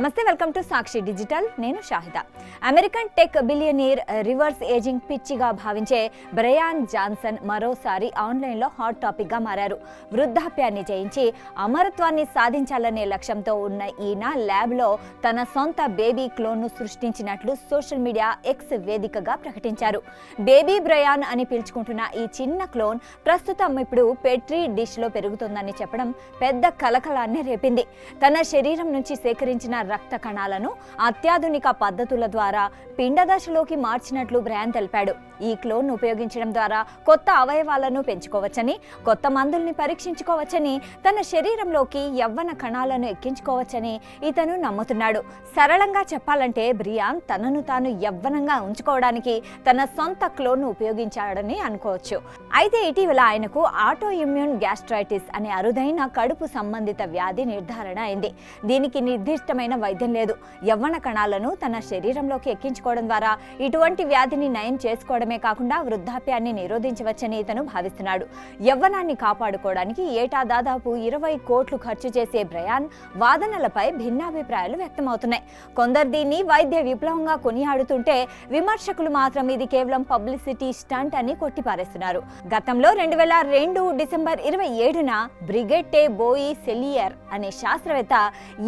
నమస్తే, welcome to Sakshi digital. నేను Shahida. American tech billionaire, reverse ageing పిచ్చిగా భావించే బ్రయాన్ జాన్సన్ మరోసారి ఆన్లైన్లో హాట్ టాపిక్గా మారారు. వృద్ధాప్యాన్ని జయించి అమరత్వాన్ని సాధించాలనే లక్ష్యంతో ఉన్న ఈయన ల్యాబ్లో తన సొంత బేబీ క్లోన్ను సృష్టించినట్లు సోషల్ మీడియా ఎక్స్ వేదికగా ప్రకటించారు. బేబీ బ్రయాన్ అని పిలుచుకుంటున్న ఈ చిన్న క్లోన్ ప్రస్తుతం ఇప్పుడు పెట్రీ డిష్లో పెరుగుతుందని చెప్పడం పెద్ద కలకలాన్ని రేపింది. తన శరీరం నుంచి సేకరించిన రక్త కణాలను అత్యాధునిక పద్ధతుల ద్వారా పిండదశలోకి మార్చినట్లు బ్రయాన్ తెలిపాడు. ఈ క్లోన్ ఉపయోగించడం ద్వారా కొత్త అవయవాలను పెంచుకోవచ్చని, కొత్త మందుల్ని పరీక్షించుకోవచ్చని, తన శరీరంలోకి యవ్వన కణాలను ఎక్కించుకోవచ్చని ఇతను నమ్ముతున్నాడు. సరళంగా చెప్పాలంటే బ్రియాన్ తనను తాను యవ్వనంగా ఉంచుకోవడానికి తన సొంత క్లోన్ను ఉపయోగించాడని అనుకోవచ్చు. అయితే ఇటీవల ఆయనకు ఆటో ఇమ్యూన్ గ్యాస్ట్రైటిస్ అనే అరుదైన కడుపు సంబంధిత వ్యాధి నిర్ధారణ అయింది. దీనికి నిర్దిష్టమైన వైద్యం లేదు. యవ్వన కణాలను తన శరీరంలోకి ఎక్కించుకోవడం ద్వారా ఇటువంటి వ్యాధిని నయం చేసుకోవడమే కాకుండా వృద్ధాప్యాన్ని నిరోధించవచ్చని ఇతను భావిస్తున్నాడు. యవ్వనాన్ని కాపాడుకోవడానికి ఏటా దాదాపు 20 కోట్లు ఖర్చు చేసే బ్రయాన్ వాదనలపై భిన్నాభిప్రాయాలు వ్యక్తమవుతున్నాయి. కొందరు దీన్ని వైద్య విప్లవంగా కొనియాడుతుంటే, విమర్శకులు మాత్రం ఇది కేవలం పబ్లిసిటీ స్టంట్ అని కొట్టిపారేస్తున్నారు. గతంలో 2002 డిసెంబర్ 27న బ్రిగెట్టే బోయి సెలియర్ అనే శాస్త్రవేత్త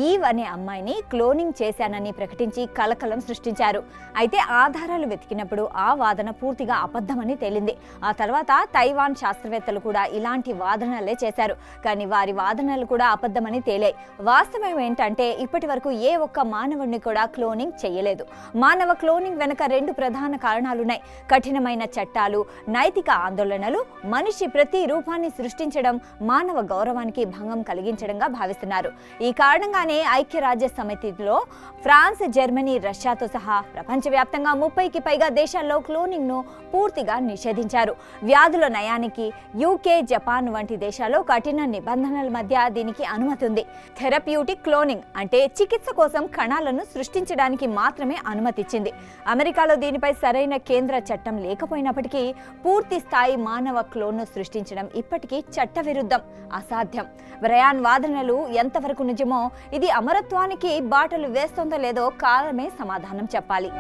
ఈవ్ అనే అమ్మాయిని క్లోనింగ్ చేశానని ప్రకటించి కలకలం సృష్టించారు. అయితే ఆధారాలు వెతికినప్పుడు ఆ వాదన పూర్తిగా అబద్ధమని తేలింది. ఆ తర్వాత తైవాన్ శాస్త్రవేత్తలు కూడా ఇలాంటి వాదనలే చేశారు. కానీ వారి వాదనలు కూడా అబద్ధమని తేలాయి. వాస్తవం ఏంటంటే ఇప్పటి వరకు ఏ ఒక్క మానవుడిని కూడా క్లోనింగ్ చేయలేదు. మానవ క్లోనింగ్ వెనుక 2 ప్రధాన కారణాలున్నాయి. కఠినమైన చట్టాలు, నైతిక ఆందోళనలు, మనిషి ప్రతి రూపాన్ని సృష్టించడం మానవ గౌరవానికి భంగం కలిగించడంగా భావిస్తున్నారు. ఈ కారణంగానే ఐక్యరాజ్య సమితిలో ఫ్రాన్స్, జర్మనీ, రష్యాతో సహా ప్రపంచవ్యాప్తంగా 30కి పైగా దేశాల్లో క్లోనింగ్ ను పూర్తిగా నిషేధించారు. వ్యాధుల నయానికి యూకే, జపాన్ వంటి దేశాల్లో కఠిన నిబంధనల మధ్య దీనికి అనుమతి ఉంది. థెరప్యూటిక్ క్లోనింగ్ అంటే చికిత్స కోసం కణాలను సృష్టించడానికి మాత్రమే అనుమతిచ్చింది. అమెరికాలో దీనిపై సరైన కేంద్ర చట్టం లేకపోయినప్పటికీ పూర్తి స్థాయి మానవ క్లోన్ను సృష్టించడం ఇప్పటికీ చట్టవిరుద్ధం, అసాధ్యం. బ్రయాన్ వాదనలు ఎంతవరకు నిజమో, ఇది అమరత్వానికి బాటలు వేస్తుందో లేదో కాలమే సమాధానం చెప్పాలి.